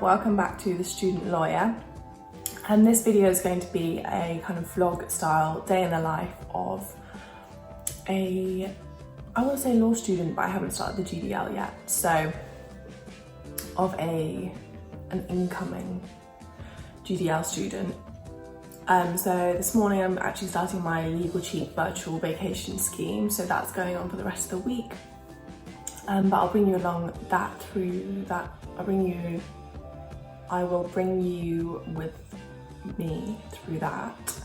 welcome back to The Student Lawyer. And this video is going to be a kind of vlog style day in the life of I want to say law student, but I haven't started the GDL yet. So of an incoming GDL student. So this morning I'm actually starting my Legal Cheat virtual vacation scheme. So that's going on for the rest of the week. But I'll bring you along through that. I will bring you with me through that.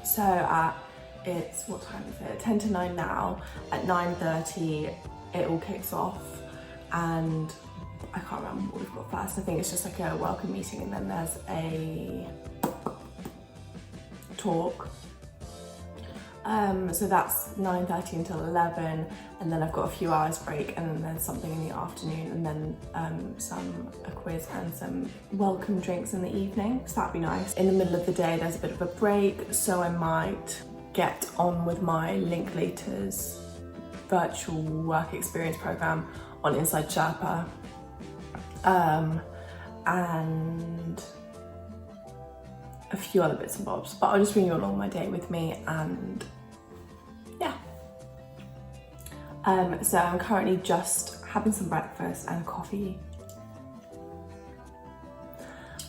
So what time is it? 10 to 9 now. At 9:30 it all kicks off, and I can't remember what we've got first. I think it's just like a welcome meeting, and then there's a talk. So that's 9:30 until 11, and then I've got a few hours break, and then there's something in the afternoon, and then a quiz and some welcome drinks in the evening, so that'd be nice. In the middle of the day there's a bit of a break, so I might get on with my Linklaters virtual work experience program on InsideSherpa, and a few other bits and bobs, but I'll just bring you along my day with me, and yeah. So I'm currently just having some breakfast and coffee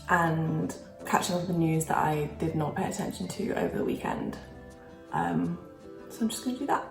and catching up with the news that I did not pay attention to over the weekend. So I'm just gonna do that.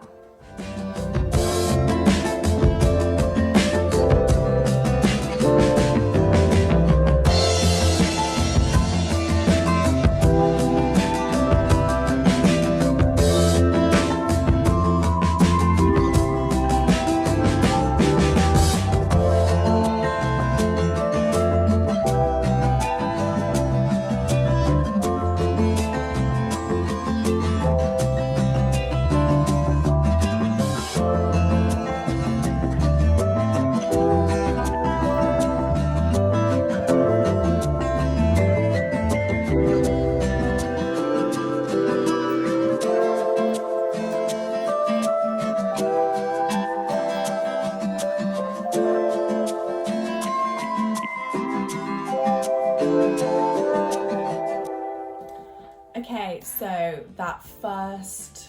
Okay, so that first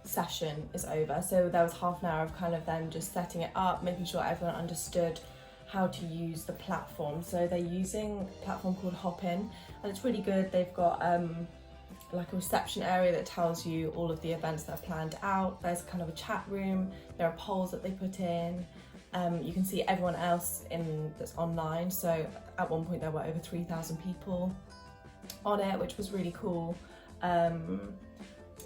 session is over. So there was half an hour of kind of them just setting it up, making sure everyone understood how to use the platform. So they're using a platform called Hopin, and it's really good. They've got like a reception area that tells you all of the events that are planned out. There's kind of a chat room. There are polls that they put in. You can see everyone else that's online. So at one point there were over 3,000 people on it, which was really cool.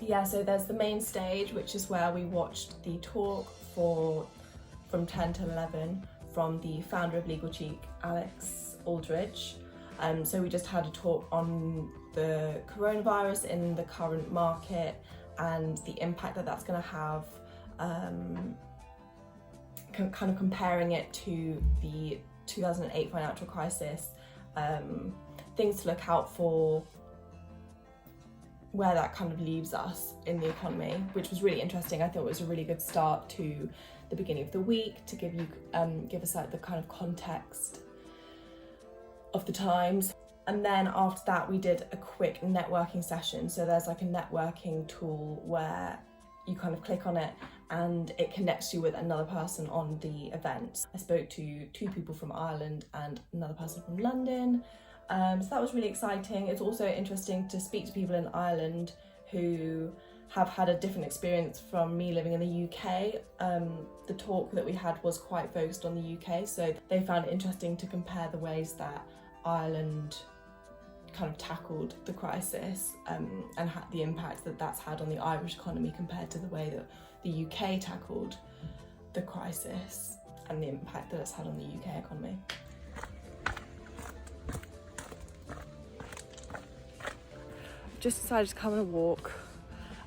Yeah, so there's the main stage, which is where we watched the talk from 10 to 11 from the founder of Legal Cheat, Alex Aldridge. So we just had a talk on the coronavirus in the current market and the impact that that's going to have, kind of comparing it to the 2008 financial crisis, things to look out for, where that kind of leaves us in the economy, which was really interesting. I thought it was a really good start to the beginning of the week to give us like the kind of context of the times. And then after that we did a quick networking session. So there's like a networking tool where you kind of click on it and it connects you with another person on the event. I spoke to 2 people from Ireland and another person from London. So that was really exciting. It's also interesting to speak to people in Ireland who have had a different experience from me living in the UK. The talk that we had was quite focused on the UK, so they found it interesting to compare the ways that Ireland kind of tackled the crisis, and the impact that that's had on the Irish economy compared to the way that the UK tackled the crisis and the impact that it's had on the UK economy. Just decided to come on a walk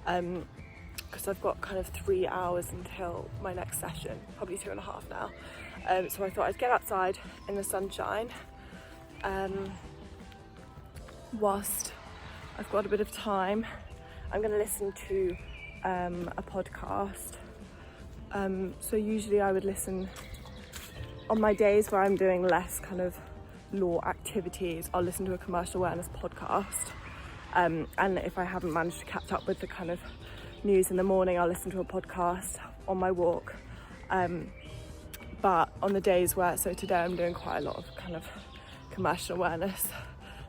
because I've got kind of 3 hours until my next session, probably 2.5 now. So I thought I'd get outside in the sunshine whilst I've got a bit of time. I'm going to listen to a podcast. So usually I would listen on my days where I'm doing less kind of law activities, I'll listen to a commercial awareness podcast. And if I haven't managed to catch up with the kind of news in the morning, I'll listen to a podcast on my walk. But on the days where, so today I'm doing quite a lot of kind of commercial awareness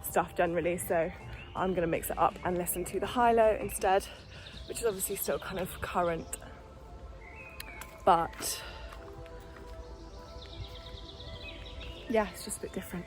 stuff generally, so I'm going to mix it up and listen to the high-low instead, which is obviously still kind of current, but yeah, it's just a bit different.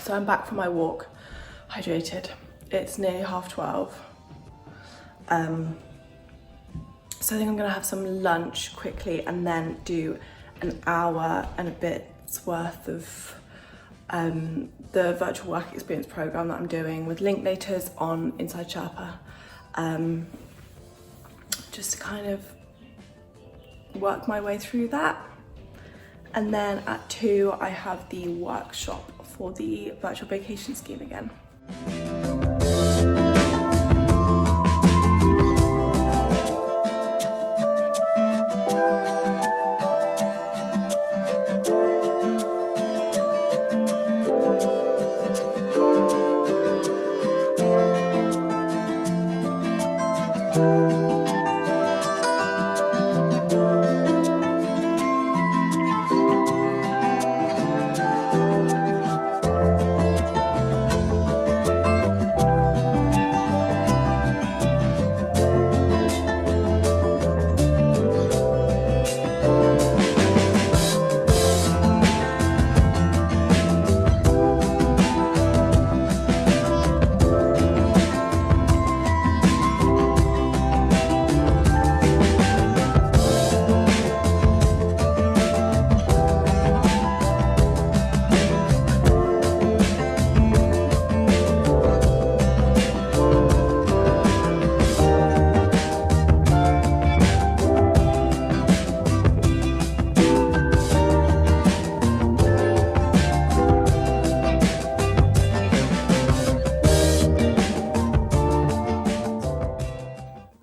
So I'm back from my walk, hydrated. It's nearly 12:30. So I think I'm gonna have some lunch quickly and then do an hour and a bit's worth of the virtual work experience program that I'm doing with Linklaters on InsideSherpa. Just to kind of work my way through that. And then at 2, I have the workshop for the virtual vacation scheme again.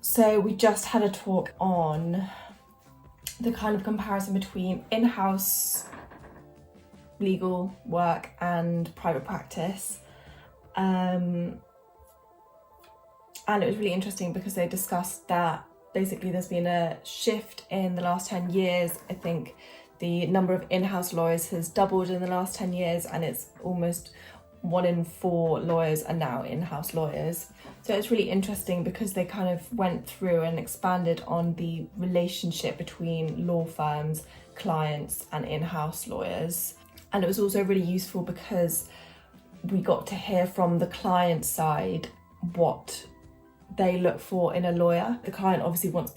So we just had a talk on the kind of comparison between in-house legal work and private practice. And it was really interesting because they discussed that basically there's been a shift in the last 10 years. I think the number of in-house lawyers has doubled in the last 10 years, and it's almost 1 in 4 lawyers are now in-house lawyers. So it's really interesting because they kind of went through and expanded on the relationship between law firms, clients, and in-house lawyers. And it was also really useful because we got to hear from the client side what they look for in a lawyer. The client obviously wants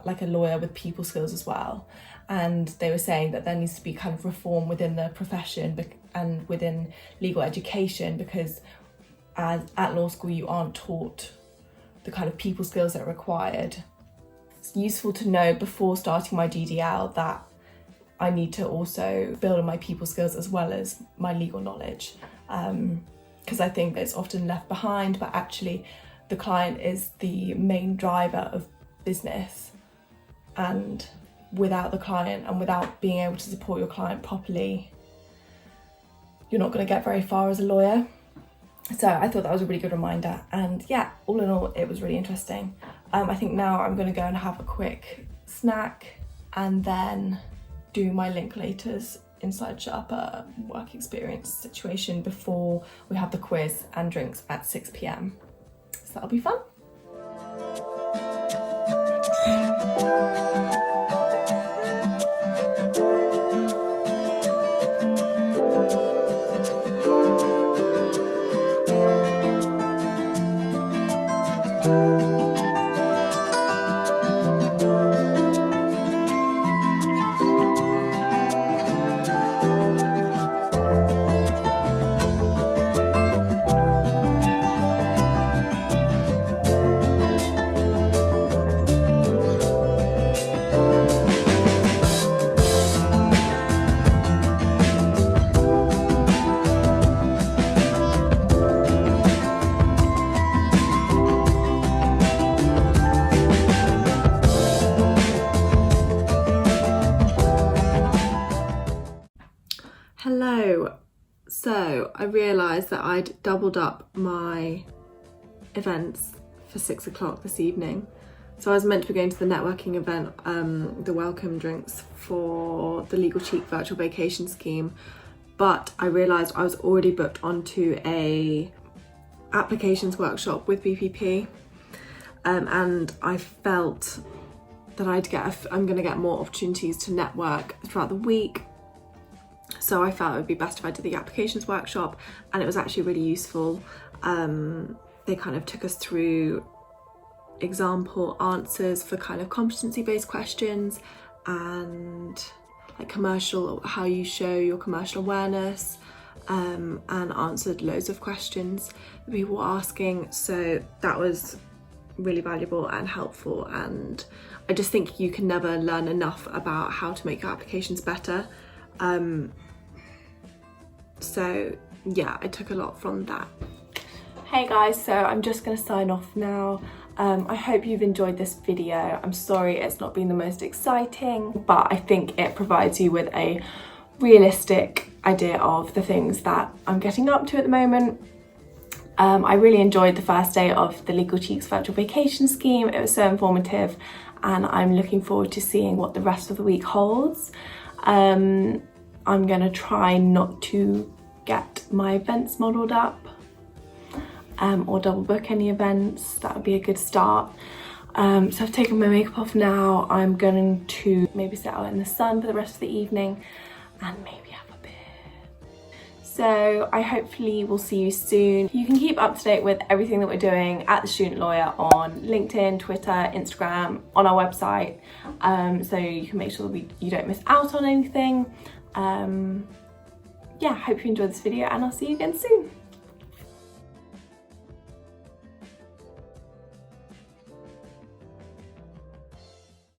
like a lawyer with people skills as well. And they were saying that there needs to be kind of reform within the profession and within legal education, because at law school you aren't taught the kind of people skills that are required. It's useful to know before starting my DDL that I need to also build on my people skills as well as my legal knowledge, because I think it's often left behind, but actually the client is the main driver of business, and without the client and without being able to support your client properly, you're not going to get very far as a lawyer. So I thought that was a really good reminder, and yeah, all in all it was really interesting. I think now I'm going to go and have a quick snack and then do my Linklaters InsideSherpa work experience situation before we have the quiz and drinks at 6 p.m. So that'll be fun. Hello. So I realised that I'd doubled up my events for 6 o'clock this evening. So I was meant to be going to the networking event, the welcome drinks for the Legal Cheek virtual vacation scheme, but I realised I was already booked onto a applications workshop with BPP, and I felt that I'm going to get more opportunities to network throughout the week. So I felt it would be best if I did the applications workshop, and it was actually really useful. They kind of took us through example answers for kind of competency-based questions and like how you show your commercial awareness, and answered loads of questions that people were asking. So that was really valuable and helpful, and I just think you can never learn enough about how to make your applications better. So yeah, I took a lot from that. Hey guys, so I'm just going to sign off now. I hope you've enjoyed this video. I'm sorry it's not been the most exciting, but I think it provides you with a realistic idea of the things that I'm getting up to at the moment. I really enjoyed the first day of the Legal Cheeks virtual vacation scheme. It was so informative, and I'm looking forward to seeing what the rest of the week holds. I'm gonna try not to get my events modelled up, or double book any events. That would be a good start. So I've taken my makeup off now. I'm going to maybe sit out in the sun for the rest of the evening and maybe have a beer. So I hopefully will see you soon. You can keep up to date with everything that we're doing at The Student Lawyer on LinkedIn, Twitter, Instagram, on our website, so you can make sure that you don't miss out on anything. Yeah, hope you enjoyed this video, and I'll see you again soon.